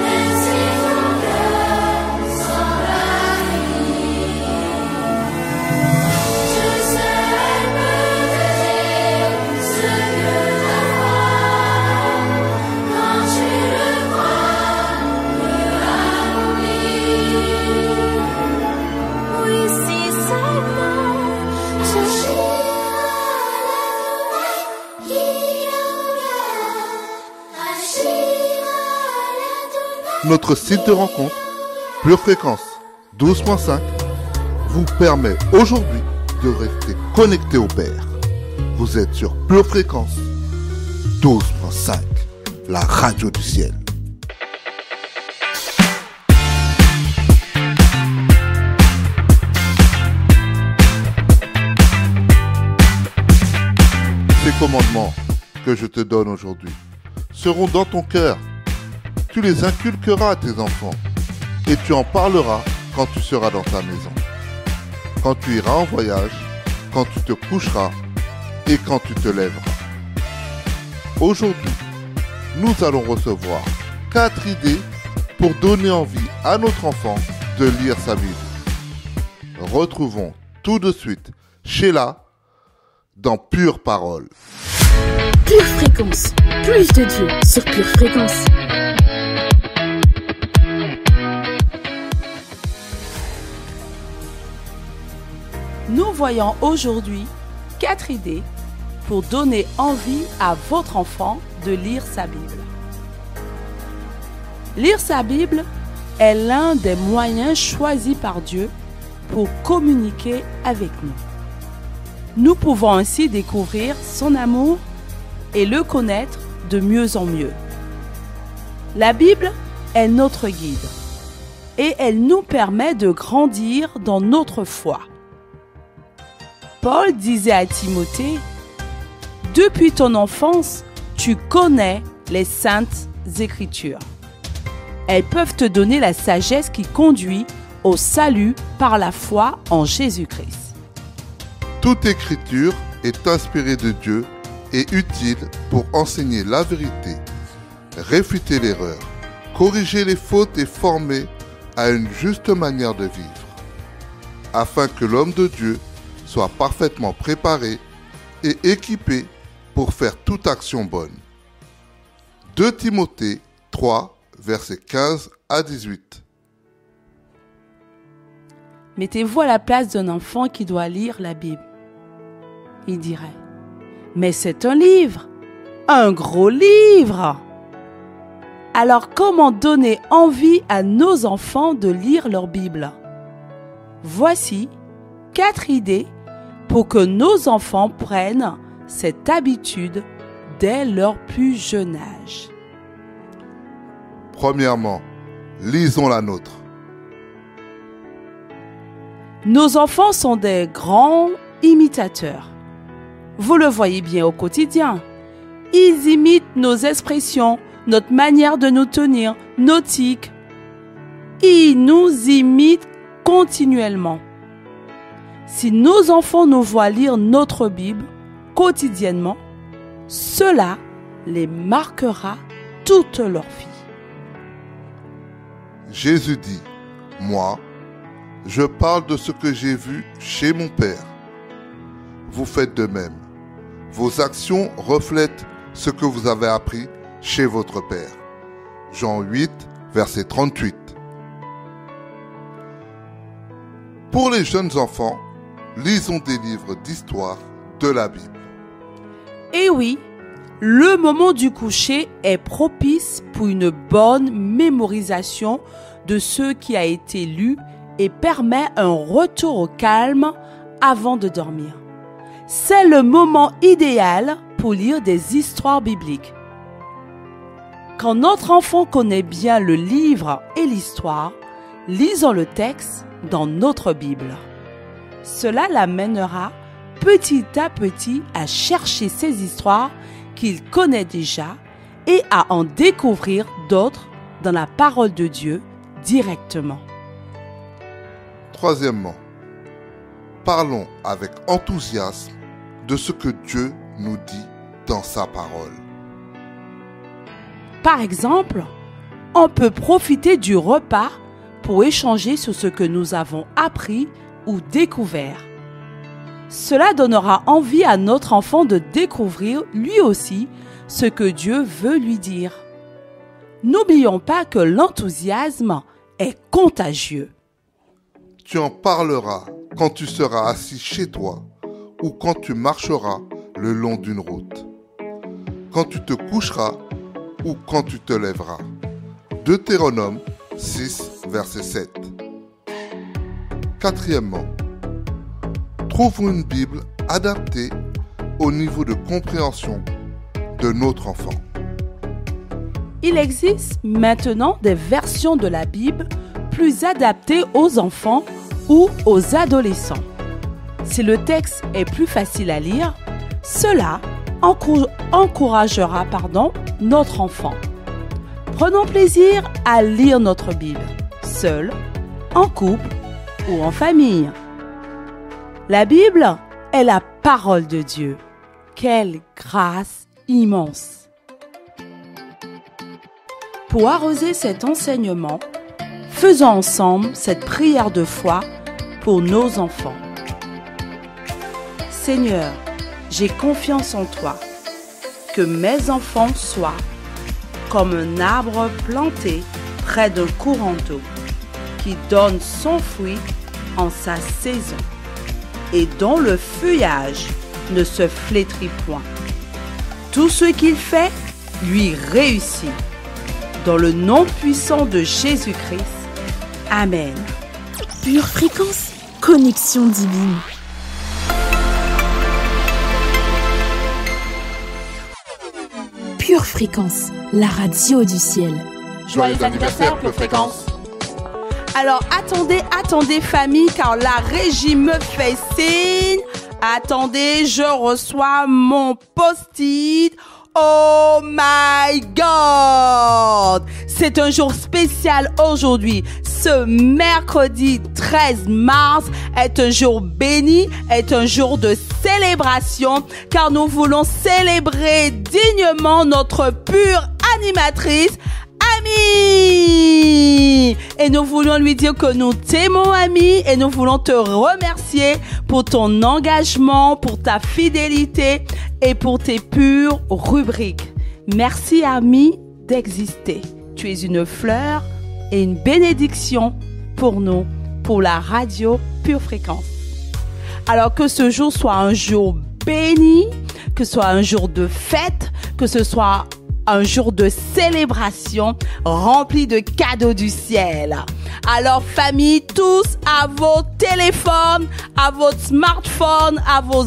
même si ton cœur semble affaibli. Dieu seul peut te dire ce que ta foi, quand tu le crois, peut accomplir. Oui, si seulement tu Notre site de rencontre, Pure Fréquence 12.5, vous permet aujourd'hui de rester connecté au Père. Vous êtes sur Pure Fréquence 12.5, la radio du ciel. Ces commandements que je te donne aujourd'hui seront dans ton cœur. Tu les inculqueras à tes enfants et tu en parleras quand tu seras dans ta maison, quand tu iras en voyage, quand tu te coucheras et quand tu te lèveras. Aujourd'hui, nous allons recevoir 4 idées pour donner envie à notre enfant de lire sa Bible. Retrouvons tout de suite Sheila dans Pure Parole. Pure Fréquence, plus de Dieu sur Pure Fréquence. Nous voyons aujourd'hui 4 idées pour donner envie à votre enfant de lire sa Bible. Lire sa Bible est l'un des moyens choisis par Dieu pour communiquer avec nous. Nous pouvons ainsi découvrir son amour et le connaître de mieux en mieux. La Bible est notre guide et elle nous permet de grandir dans notre foi. Paul disait à Timothée, « Depuis ton enfance, tu connais les saintes Écritures. Elles peuvent te donner la sagesse qui conduit au salut par la foi en Jésus-Christ. Toute écriture est inspirée de Dieu et utile pour enseigner la vérité, réfuter l'erreur, corriger les fautes et former à une juste manière de vivre, afin que l'homme de Dieu soit parfaitement préparé et équipé pour faire toute action bonne. 2 Timothée 3, versets 15 à 18. Mettez-vous à la place d'un enfant qui doit lire la Bible. Il dirait, mais c'est un livre, un gros livre. Alors comment donner envie à nos enfants de lire leur Bible? Voici 4 idées pour que nos enfants prennent cette habitude dès leur plus jeune âge. Premièrement, lisons la nôtre. Nos enfants sont des grands imitateurs. Vous le voyez bien au quotidien. Ils imitent nos expressions, notre manière de nous tenir, nos tics. Ils nous imitent continuellement. Si nos enfants nous voient lire notre Bible quotidiennement, cela les marquera toute leur vie. Jésus dit, « Moi, je parle de ce que j'ai vu chez mon Père. Vous faites de même. Vos actions reflètent ce que vous avez appris chez votre Père. » Jean 8, verset 38. Pour les jeunes enfants, lisons des livres d'histoire de la Bible. Et oui, le moment du coucher est propice pour une bonne mémorisation de ce qui a été lu et permet un retour au calme avant de dormir. C'est le moment idéal pour lire des histoires bibliques. Quand notre enfant connaît bien le livre et l'histoire, lisons le texte dans notre Bible. Cela l'amènera petit à petit à chercher ces histoires qu'il connaît déjà et à en découvrir d'autres dans la parole de Dieu directement. Troisièmement, parlons avec enthousiasme de ce que Dieu nous dit dans sa parole. Par exemple, on peut profiter du repas pour échanger sur ce que nous avons appris ou découvert. Cela donnera envie à notre enfant de découvrir lui aussi ce que Dieu veut lui dire. N'oublions pas que l'enthousiasme est contagieux. Tu en parleras quand tu seras assis chez toi ou quand tu marcheras le long d'une route, quand tu te coucheras ou quand tu te lèveras. Deutéronome 6, verset 7. Quatrièmement, trouvons une Bible adaptée au niveau de compréhension de notre enfant. Il existe maintenant des versions de la Bible plus adaptées aux enfants ou aux adolescents. Si le texte est plus facile à lire, cela encouragera notre enfant. Prenons plaisir à lire notre Bible, seul, en couple ou en famille. La Bible est la parole de Dieu. Quelle grâce immense! Pour arroser cet enseignement, faisons ensemble cette prière de foi pour nos enfants. Seigneur, j'ai confiance en toi, que mes enfants soient comme un arbre planté près d'un courant d'eau, qui donne son fruit en sa saison, et dont le feuillage ne se flétrit point. Tout ce qu'il fait lui réussit. Dans le nom puissant de Jésus-Christ. Amen. Pure fréquence, connexion divine. Pure fréquence, la radio du ciel. Joyeux anniversaire, Pure fréquence. Alors attendez famille, car la régie me fait signe. Attendez, je reçois mon post-it. Oh my God! C'est un jour spécial aujourd'hui. Ce mercredi 13 mars est un jour béni, est un jour de célébration, car nous voulons célébrer dignement notre pure animatrice, Ami. Et nous voulons lui dire que nous t'aimons, Ami, et nous voulons te remercier pour ton engagement, pour ta fidélité et pour tes pures rubriques. Merci, Ami, d'exister. Tu es une fleur et une bénédiction pour nous, pour la radio Pure Fréquence. Alors que ce jour soit un jour béni, que ce soit un jour de fête, que ce soit un jour de célébration rempli de cadeaux du ciel. Alors famille, tous à vos téléphones, à votre smartphone, à vos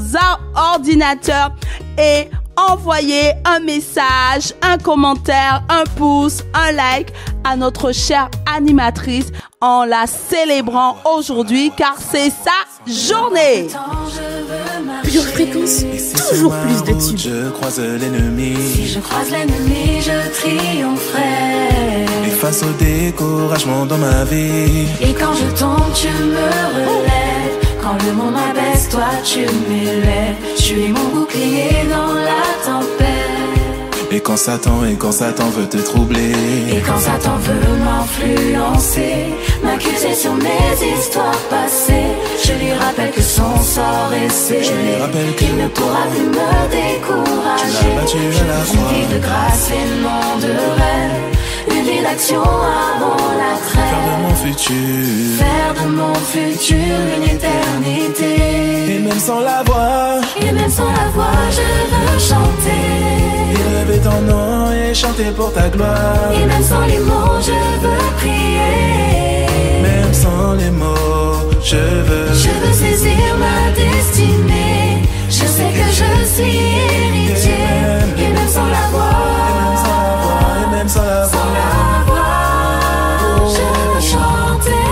ordinateurs et envoyez un message, un commentaire, un pouce, un like à notre chère animatrice en la célébrant aujourd'hui car c'est sa journée. Pure Fréquence, toujours plus de tubes. Je croise l'ennemi. Si je croise l'ennemi, je triompherai. Et face au découragement dans ma vie. Et quand je tombe, tu me relèves. Quand le monde m'abaisse, toi tu m'élèves. Tu es mon bouclier dans la tempête. Et quand Satan veut te troubler. Et quand Satan veut m'influencer, m'accuser sur mes histoires passées, je lui rappelle que son sort est scellé. Je lui rappelle qu'il ne pourra plus me décourager. Tu l'as battu à la croix. Une vie de grâce et non de rêve. Une vie d'action avant la trêve. Faire de mon futur une éternité. Et même sans la voix, je veux chanter. Et rêver ton nom et chanter pour ta gloire. Et même sans les mots, je veux prier. Même sans les mots, je veux saisir ma destinée. Je sais que je suis héritier. Et même sans la voix, et même sans la voix, je veux chanter.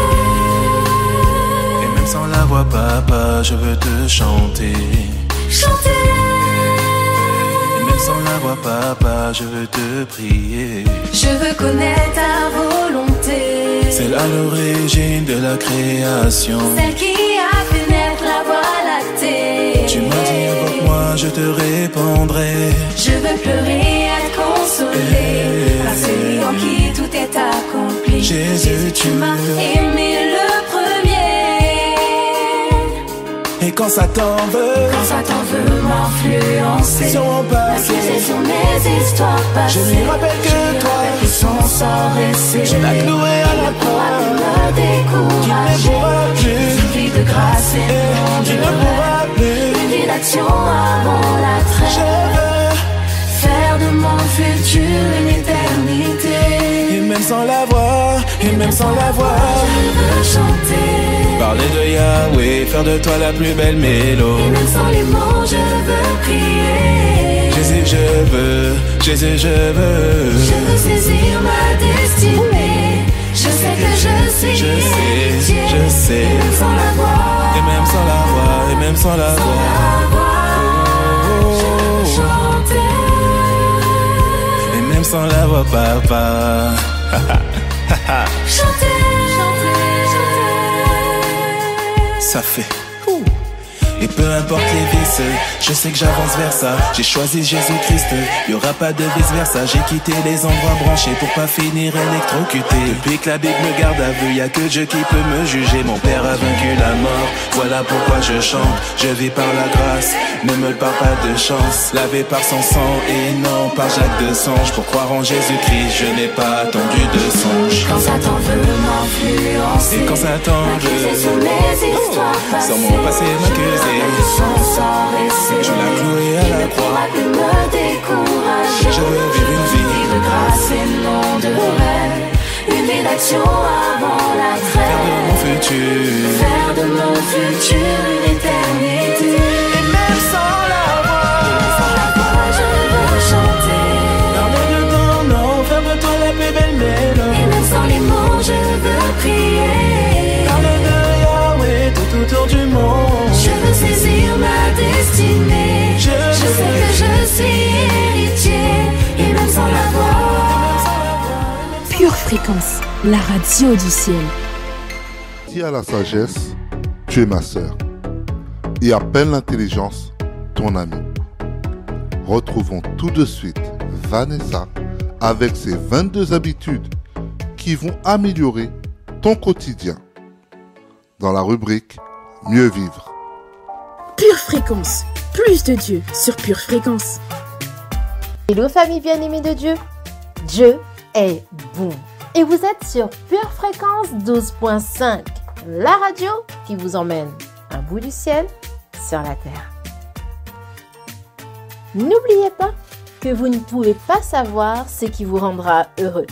Et même sans la voix, papa, je veux te chanter. Chanter. Sans la voix, papa, je veux te prier. Je veux connaître ta volonté. Celle à l'origine de la création. Celle qui a fait naître la voie lactée. Tu m'as dit avec moi, je te répondrai. Je veux pleurer et être consolé par celui en qui tout est accompli. Jésus, tu m'as aimé le premier. Et quand Satan veut m'influencer, sur mon passé, m'accuser sur mes histoires passées, je lui rappelle que toi, son sort est scellé. Je l'ai cloué à la croix, qui ne pourra plus. Une vie de grâce et non de rêve. Une vie d'action avant la trêve. Je veux faire de mon futur une éternité. Et même sans la voix, je veux chanter. Parler de Yahweh, faire de toi la plus belle mélodie. Et même sans les mots, je veux prier. Jésus, je veux. Je veux saisir ma destinée. Je sais que je suis héritier. Je sais. Et même sans la voix, et même sans la voix, je veux chanter. Et même sans la voix, papa. Chanter. Ça fait et peu importe les vices, je sais que j'avance vers ça. J'ai choisi Jésus-Christ, y'aura pas de vice-versa. J'ai quitté les endroits branchés pour pas finir électrocuté. Depuis que la Bible me garde à vue, y'a que Dieu qui peut me juger. Mon père a vaincu la mort, voilà pourquoi je chante. Je vis par la grâce, ne me parle pas de chance. Lavé par son sang et non par Jacques de Sange. Pour croire en Jésus-Christ, je n'ai pas attendu de songe. Quand Satan veut m'influencer, et quand Satan veut sur mes histoires passées, sur mon passé m'accuser, je l'ai cloué à la croix. Me décourager. Je veux vivre une vie de grâce et non de rêve. Une vie d'action avant la trêve. Faire de mon futur une éternité. Et même sans la voix, je veux chanter. Parler de ton nom, faire de toi la plus belle mélodie. Et même sans les mots, je veux prier. Parler de Yahweh tout autour du monde. Je veux saisir ma destinée. Je sais que je suis héritier. Pure Fréquence, la radio du ciel. Dis à la sagesse, tu es ma sœur. Et à peine l'intelligence, ton ami. Retrouvons tout de suite Vanessa avec ses 22 habitudes qui vont améliorer ton quotidien. Dans la rubrique Mieux vivre. Pure Fréquence, plus de Dieu sur Pure Fréquence. Hello famille bien-aimée de Dieu. Dieu est bon. Et vous êtes sur Pure Fréquence 12.5, la radio qui vous emmène un bout du ciel sur la terre. N'oubliez pas que vous ne pouvez pas savoir ce qui vous rendra heureux,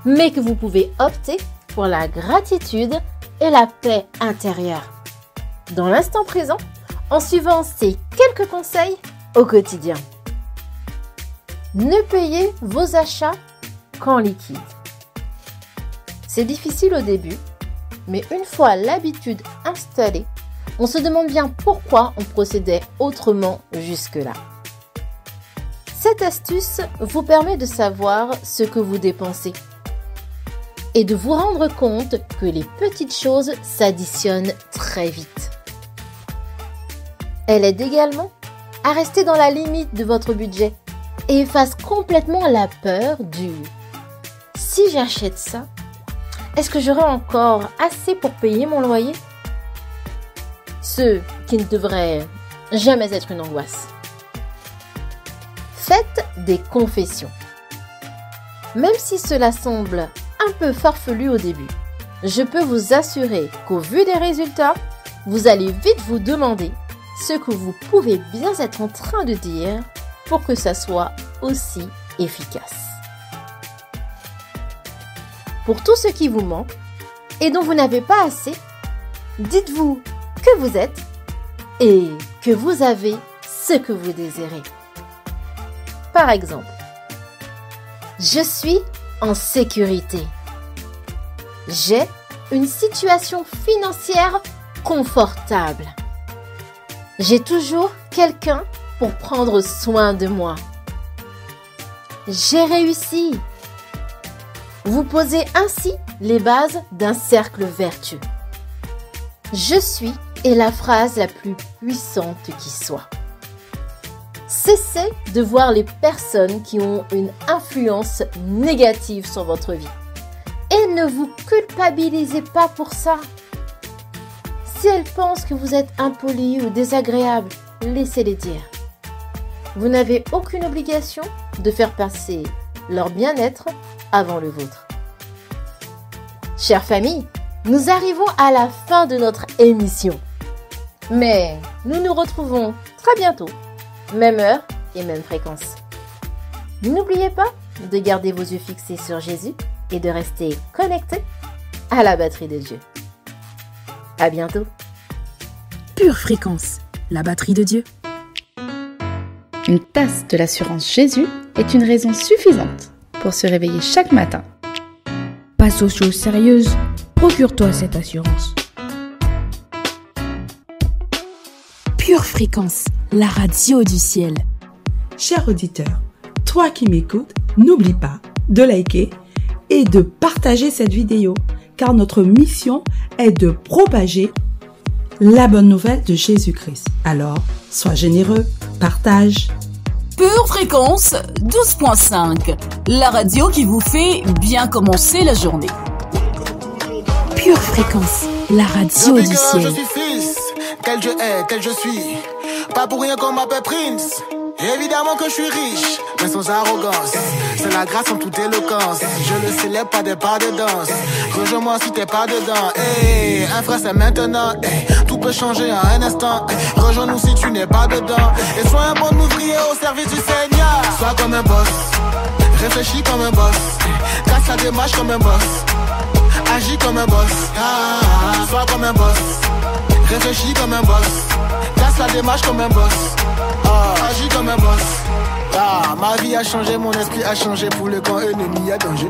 mais que vous pouvez opter pour la gratitude et la paix intérieure. Dans l'instant présent, en suivant ces quelques conseils au quotidien. Ne payez vos achats qu'en liquide. C'est difficile au début, mais une fois l'habitude installée, on se demande bien pourquoi on procédait autrement jusque-là. Cette astuce vous permet de savoir ce que vous dépensez et de vous rendre compte que les petites choses s'additionnent très vite. Elle aide également à rester dans la limite de votre budget et efface complètement la peur du « si j'achète ça, est-ce que j'aurai encore assez pour payer mon loyer ?» Ce qui ne devrait jamais être une angoisse. Faites des confessions. Même si cela semble un peu farfelu au début, je peux vous assurer qu'au vu des résultats, vous allez vite vous demander ce que vous pouvez bien être en train de dire pour que ça soit aussi efficace. Pour tout ce qui vous manque et dont vous n'avez pas assez, dites-vous que vous êtes et que vous avez ce que vous désirez. Par exemple, je suis en sécurité. J'ai une situation financière confortable. J'ai toujours quelqu'un pour prendre soin de moi. J'ai réussi. Vous posez ainsi les bases d'un cercle vertueux. Je suis est la phrase la plus puissante qui soit. Cessez de voir les personnes qui ont une influence négative sur votre vie. Et ne vous culpabilisez pas pour ça. Si elles pensent que vous êtes impoli ou désagréable, laissez-les dire. Vous n'avez aucune obligation de faire passer leur bien-être avant le vôtre. Chère famille, nous arrivons à la fin de notre émission. Mais nous nous retrouvons très bientôt, même heure et même fréquence. N'oubliez pas de garder vos yeux fixés sur Jésus et de rester connectés à la batterie de Dieu. À bientôt. Pure Fréquence, la batterie de Dieu. Une tasse de l'assurance Jésus est une raison suffisante pour se réveiller chaque matin. Passe aux choses sérieuses, procure-toi cette assurance. Pure Fréquence, la radio du ciel. Cher auditeur, toi qui m'écoutes, n'oublie pas de liker et de partager cette vidéo, car notre mission est de propager la bonne nouvelle de Jésus-Christ. Alors, sois généreux, partage. Pure Fréquence 12.5, la radio qui vous fait bien commencer la journée. Pure Fréquence, la radio du ciel. Je suis fils, tel je est, tel je suis. Pas pour rien qu'on m'appelle Prince. Évidemment que je suis riche, mais sans arrogance. C'est la grâce en toute éloquence. Je le célèbre pas des pas de danse. Rejoins-moi si t'es pas dedans. Hey, un frère c'est maintenant. Hey, tout peut changer en un instant. Hey, rejoins-nous si tu n'es pas dedans. Et sois un bon ouvrier au service du Seigneur. Sois comme un boss, réfléchis comme un boss. Casse la démarche comme un boss. Agis comme un boss. Sois comme un boss, réfléchis comme un boss. Casse la démarche comme un boss. Agis comme un boss. Ah, ma vie a changé, mon esprit a changé. Pour le camp ennemi, à danger.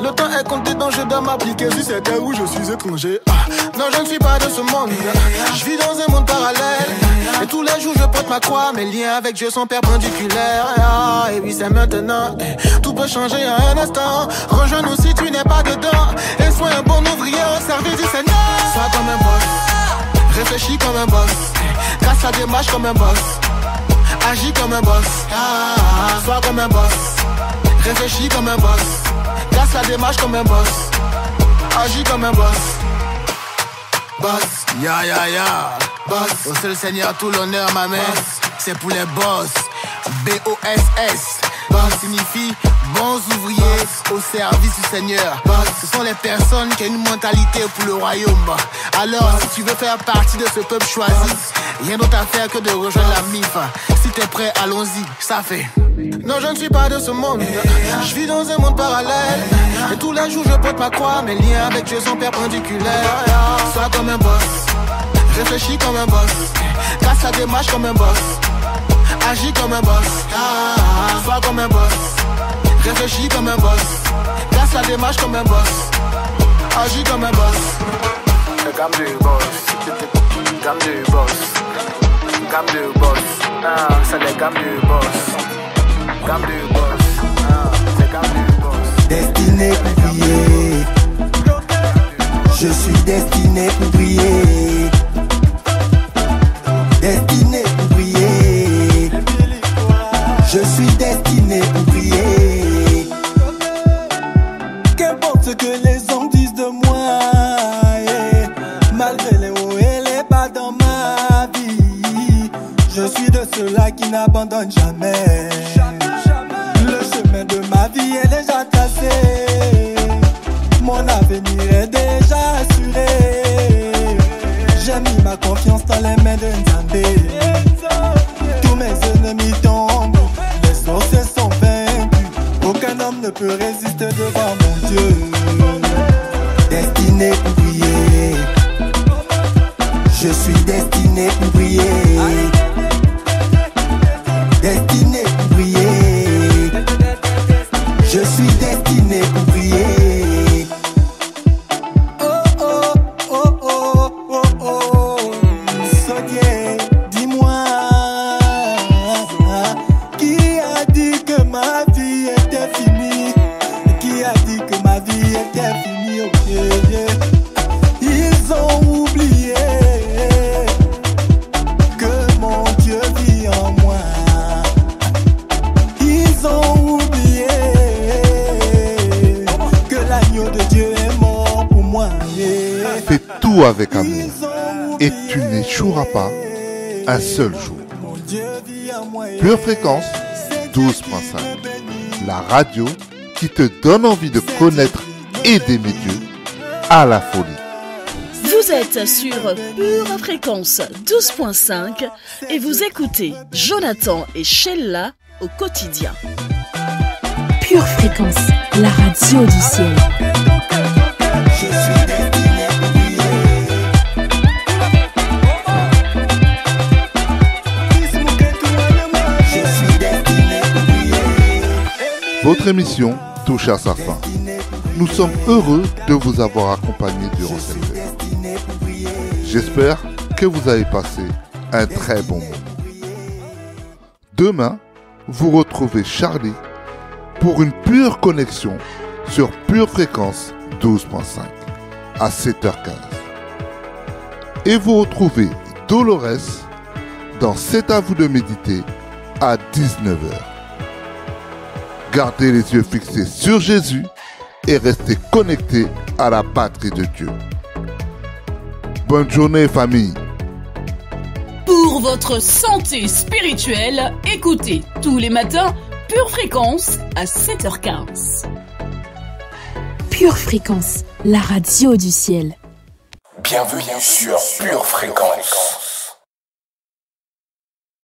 Le temps est compté donc je dois m'appliquer. Si c'était où je suis étranger. Non, je ne suis pas de ce monde. Je vis dans un monde parallèle. Et tous les jours je porte ma croix. Mes liens avec Dieu sont perpendiculaires. Ah, et oui, c'est maintenant. Tout peut changer à un instant. Rejoins-nous si tu n'es pas dedans. Et sois un bon ouvrier au service du Seigneur. Sois comme un boss. Réfléchis comme un boss. Casse la démarche comme un boss. Agis comme un boss. Ah, sois comme un boss. Réfléchis comme un boss. Casse la démarche comme un boss. Agis comme un boss. Boss, ya ya ya. Boss, au seul Seigneur tout l'honneur ma mère. C'est pour les boss. B-O-S-S. Boss signifie bons ouvriers au service du Seigneur. Boss, ce sont les personnes qui ont une mentalité pour le royaume. Alors si tu veux faire partie de ce peuple choisi, rien d'autre à faire que de rejoindre la MIF. Si t'es prêt, allons-y, ça fait. Non, je ne suis pas de ce monde. Je vis dans un monde parallèle. Et tous les jours je porte ma croix. Mes liens avec Dieu sont perpendiculaires. Sois comme un boss. Réfléchis comme un boss. Casse la démarche comme un boss. Agis comme un boss. Sois comme un boss. Réfléchis comme un boss. Casse la démarche comme un boss. Agis comme un boss. Le gamme du boss. Gamme du boss. Gamme du boss. Ah, c'est le gamme du boss. Gamme du boss. Ah, c'est gamme du boss. Destiné pour briller. Je suis destiné pour briller. Destiné pour briller. Je suis destiné pour briller. Qu'importe ce que les hommes disent de moi, yeah. Malgré les hauts et les bas dans ma vie, je suis de ceux-là qui n'abandonnent jamais. Le chemin de ma vie est déjà tracé. Mon avenir est déjà assuré. J'ai mis ma confiance dans les mains de Nzambé. Tous mes ennemis tombent, les sorciers sont vaincus. Aucun homme ne peut résister devant mon Dieu. Destiné pour briller. Je suis destiné pour briller. Destiné pour briller. Je suis destiné pour briller. Ils ont oublié que mon Dieu vit en moi. Ils ont oublié que l'agneau de Dieu est mort pour moi. Fais tout avec amour et tu n'échoueras pas un seul jour. Pure Fréquence 12.5, la radio qui te donne envie de connaître et d'aimer Dieu à la folie. Vous êtes sur Pure Fréquence 12.5 et vous écoutez Jonathan et Sheila au quotidien. Pure Fréquence, la radio du ciel. Je suis destiné pour briller. Je suis destiné pour briller. Votre émission touche à sa fin. Nous sommes heureux de vous avoir accompagné durant cette heure. J'espère que vous avez passé un très bon moment. Demain, vous retrouvez Charlie pour une pure connexion sur Pure Fréquence 12.5 à 7h15. Et vous retrouvez Dolores dans C'est à vous de méditer à 19h. Gardez les yeux fixés sur Jésus et restez connectés à la patrie de Dieu. Bonne journée, famille. Pour votre santé spirituelle, écoutez tous les matins Pure Fréquence à 7h15. Pure Fréquence, la radio du ciel. Bienvenue sur Pure Fréquence.